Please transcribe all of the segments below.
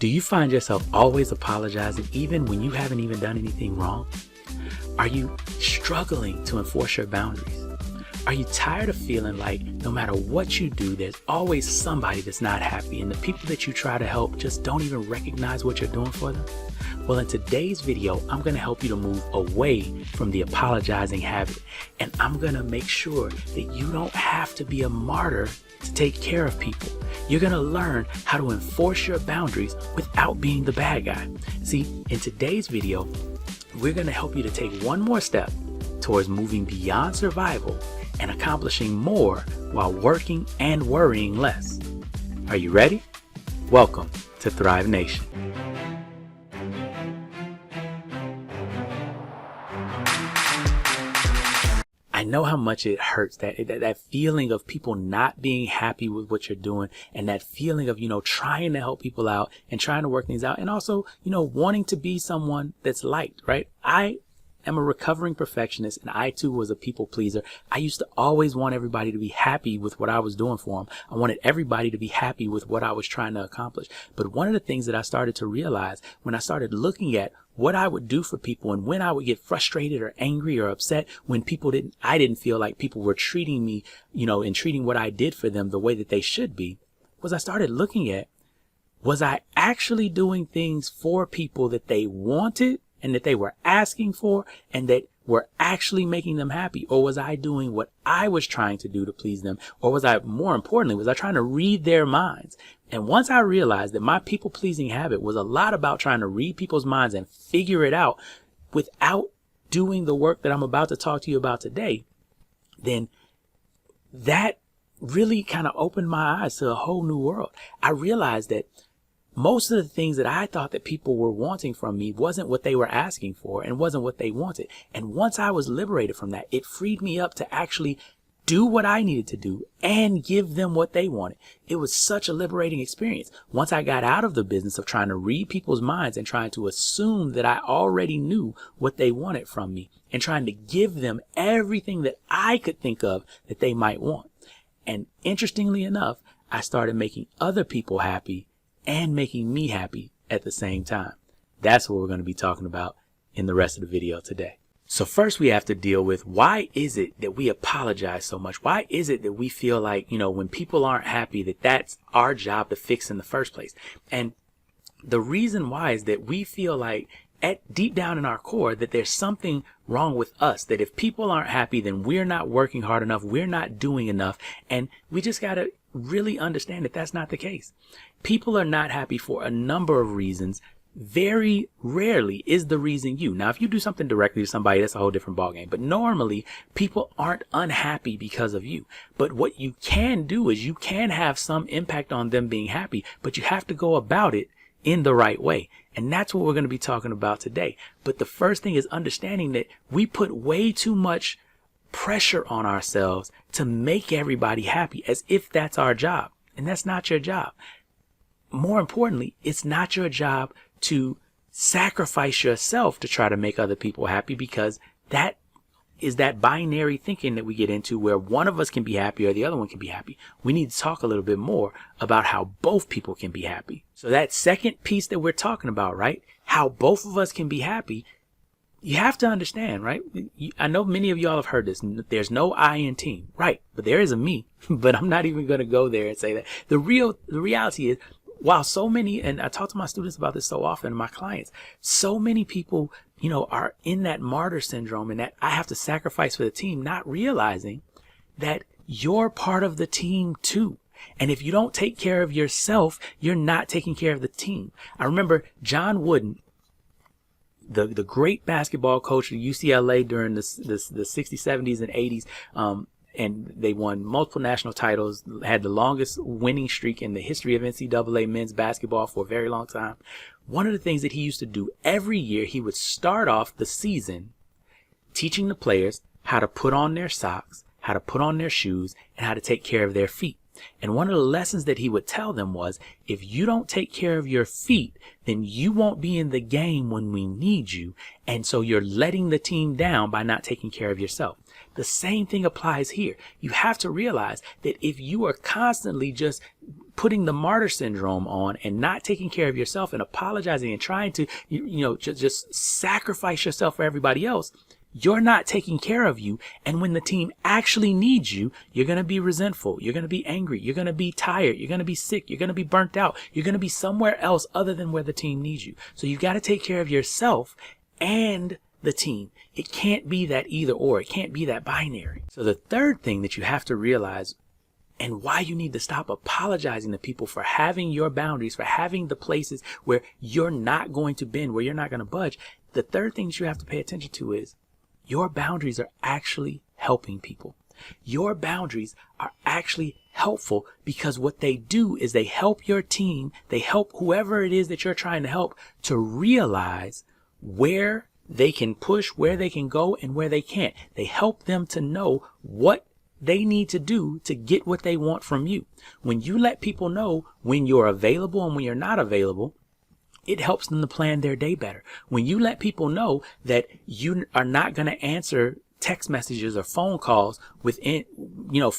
Do you find yourself always apologizing even when you haven't even done anything wrong? Are you struggling to enforce your boundaries? Are you tired of feeling like no matter what you do, there's always somebody that's not happy and the people that you try to help just don't even recognize what you're doing for them? Well, in today's video, I'm going to help you to move away from the apologizing habit, and I'm going to make sure that you don't have to be a martyr to take care of people. You're going to learn how to enforce your boundaries without being the bad guy. See, in today's video, we're going to help you to take one more step towards moving beyond survival and accomplishing more while working and worrying less. Are you ready? Welcome to Thrive Nation. I know how much it hurts, that feeling of people not being happy with what you're doing, and that feeling of, trying to help people out and trying to work things out, and also, wanting to be someone that's liked, right? I am a recovering perfectionist, and I too was a people pleaser. I used to always want everybody to be happy with what I was doing for them. I wanted everybody to be happy with what I was trying to accomplish. But one of the things that I started to realize when I started looking at what I would do for people and when I would get frustrated or angry or upset when I didn't feel like people were treating me, and treating what I did for them the way that they should be, was I started looking at, was I actually doing things for people that they wanted and that they were asking for and that were actually making them happy? Or was I doing what I was trying to do to please them? Or was I, more importantly, was I trying to read their minds? And once I realized that my people pleasing habit was a lot about trying to read people's minds and figure it out without doing the work that I'm about to talk to you about today, then that really kind of opened my eyes to a whole new world. I realized that most of the things that I thought that people were wanting from me wasn't what they were asking for and wasn't what they wanted. And once I was liberated from that, it freed me up to actually do what I needed to do and give them what they wanted. It was such a liberating experience. Once I got out of the business of trying to read people's minds and trying to assume that I already knew what they wanted from me and trying to give them everything that I could think of that they might want. And interestingly enough, I started making other people happy and making me happy at the same time. That's what we're going to be talking about in the rest of the video today. So first we have to deal with, why is it that we apologize so much? Why is it that we feel like, when people aren't happy, that that's our job to fix in the first place? And the reason why is that we feel like deep down in our core that there's something wrong with us, that if people aren't happy, then we're not working hard enough, we're not doing enough, and we just got to really understand that that's not the case. People are not happy for a number of reasons. Very rarely is the reason you. Now, if you do something directly to somebody, that's a whole different ballgame. But normally, people aren't unhappy because of you. But what you can do is you can have some impact on them being happy, but you have to go about it in the right way. And that's what we're going to be talking about today. But the first thing is understanding that we put way too much pressure on ourselves to make everybody happy as if that's our job. And that's not your job. More importantly, it's not your job to sacrifice yourself to try to make other people happy, because that is that binary thinking that we get into where one of us can be happy or the other one can be happy. We need to talk a little bit more about how both people can be happy. So that second piece that we're talking about, right? How both of us can be happy. You have to understand, right? I know many of y'all have heard this. There's no I in team, right? But there is a me, but I'm not even going to go there and say that. The reality is, while so many, and I talk to my students about this so often, my clients, so many people, are in that martyr syndrome and that I have to sacrifice for the team, not realizing that you're part of the team too. And if you don't take care of yourself, you're not taking care of the team. I remember John Wooden, the great basketball coach at UCLA during the 60s, 70s, and 80s, and they won multiple national titles, had the longest winning streak in the history of NCAA men's basketball for a very long time. One of the things that he used to do every year, he would start off the season teaching the players how to put on their socks, how to put on their shoes, and how to take care of their feet. And one of the lessons that he would tell them was, if you don't take care of your feet, then you won't be in the game when we need you. And so you're letting the team down by not taking care of yourself. The same thing applies here. You have to realize that if you are constantly just putting the martyr syndrome on and not taking care of yourself and apologizing and trying to, just sacrifice yourself for everybody else, you're not taking care of you. And when the team actually needs you, you're going to be resentful. You're going to be angry. You're going to be tired. You're going to be sick. You're going to be burnt out. You're going to be somewhere else other than where the team needs you. So you got to take care of yourself and the team. It can't be that either or. It can't be that binary. So the third thing that you have to realize, and why you need to stop apologizing to people for having your boundaries, for having the places where you're not going to bend, where you're not going to budge. The third thing that you have to pay attention to is your boundaries are actually helping people. Your boundaries are actually helpful because what they do is they help your team. They help whoever it is that you're trying to help to realize where they can push, where they can go, and where they can't. They help them to know what they need to do to get what they want from you. When you let people know when you're available and when you're not available, it helps them to plan their day better. When you let people know that you are not going to answer text messages or phone calls within,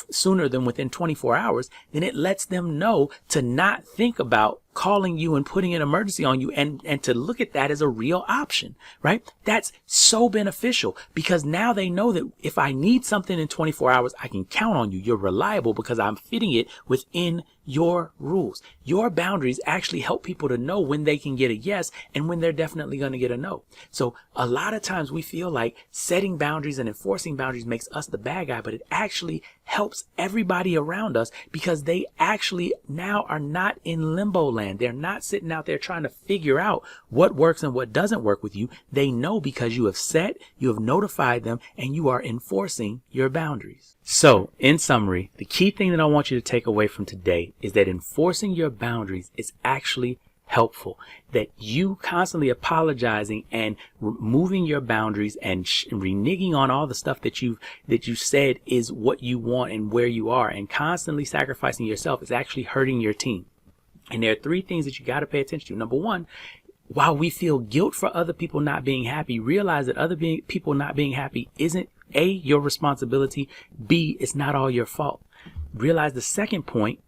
sooner than within 24 hours, then it lets them know to not think about calling you and putting an emergency on you and to look at that as a real option, right? That's so beneficial because now they know that if I need something in 24 hours, I can count on you. You're reliable because I'm fitting it within your rules. Your boundaries actually help people to know when they can get a yes and when they're definitely going to get a no. So a lot of times we feel like setting boundaries and enforcing boundaries makes us the bad guy, but it actually helps everybody around us because they actually now are not in limbo land. They're not sitting out there trying to figure out what works and what doesn't work with you. They know because you have set, you have notified them, and you are enforcing your boundaries. So, in summary, the key thing that I want you to take away from today is that enforcing your boundaries is actually helpful. That you constantly apologizing and removing your boundaries and reneging on all the stuff that you said is what you want and where you are, and constantly sacrificing yourself is actually hurting your team. And there are three things that you got to pay attention to. Number one, while we feel guilt for other people not being happy, realize that other people not being happy isn't A, your responsibility, B, it's not all your fault. Realize the second point,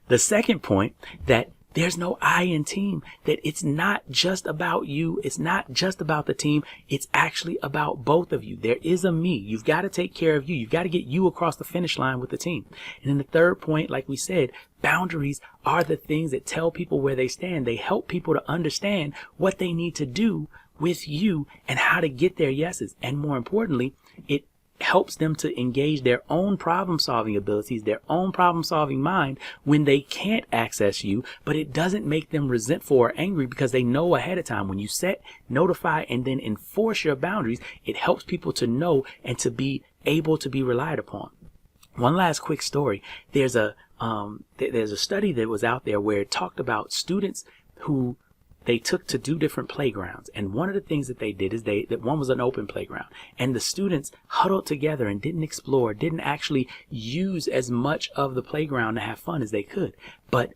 the second point, that there's no I in team, that it's not just about you. It's not just about the team. It's actually about both of you. There is a me. You've got to take care of you. You've got to get you across the finish line with the team. And then the third point, like we said, boundaries are the things that tell people where they stand. They help people to understand what they need to do with you and how to get their yeses. And more importantly, it helps them to engage their own problem-solving abilities, their own problem-solving mind when they can't access you, but it doesn't make them resentful or angry because they know ahead of time. When you set, notify, and then enforce your boundaries, it helps people to know and to be able to be relied upon. One last quick story. There's a study that was out there where it talked about students who they took to do different playgrounds. And one of the things that they did is that one was an open playground, and the students huddled together and didn't explore, didn't actually use as much of the playground to have fun as they could. But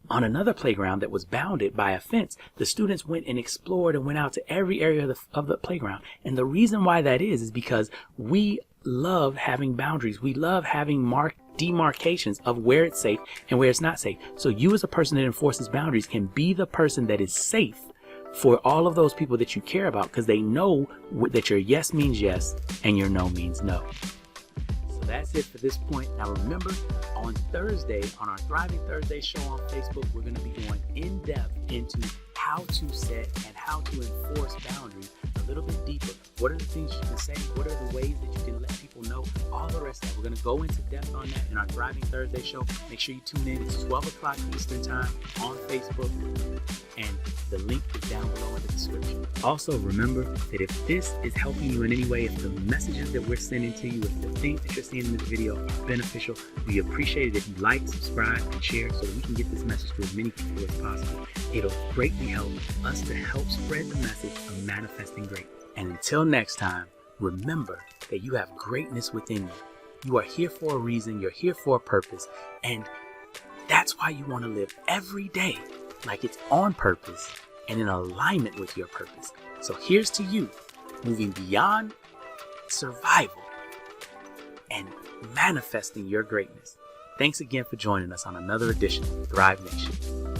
on another playground that was bounded by a fence, the students went and explored and went out to every area of the playground. And the reason why that is because we love having boundaries. We love having demarcations of where it's safe and where it's not safe. So you as a person that enforces boundaries can be the person that is safe for all of those people that you care about, because they know that your yes means yes and your no means no. So that's it for this point. Now remember, on Thursday, on our Thriving Thursday show on Facebook, we're going to be going in depth into how to set and how to enforce boundaries a little bit deeper. What are the things you can say? What are the ways that you can let people know? All the rest of that. We're going to go into depth on that in our Thriving Thursday show. Make sure you tune in. It's 12 o'clock Eastern time on Facebook, and the link is down below in the description. Also, remember that if this is helping you in any way, if the messages that we're sending to you, if the things that you're seeing in this video are beneficial, we appreciate it if you like, subscribe, and share so that we can get this message to as many people as possible. It'll greatly help us to help spread the message of manifesting greatness. And until next time, remember that you have greatness within you. You are here for a reason. You're here for a purpose. And that's why you want to live every day like it's on purpose and in alignment with your purpose. So here's to you, moving beyond survival and manifesting your greatness. Thanks again for joining us on another edition of Thrive Nation.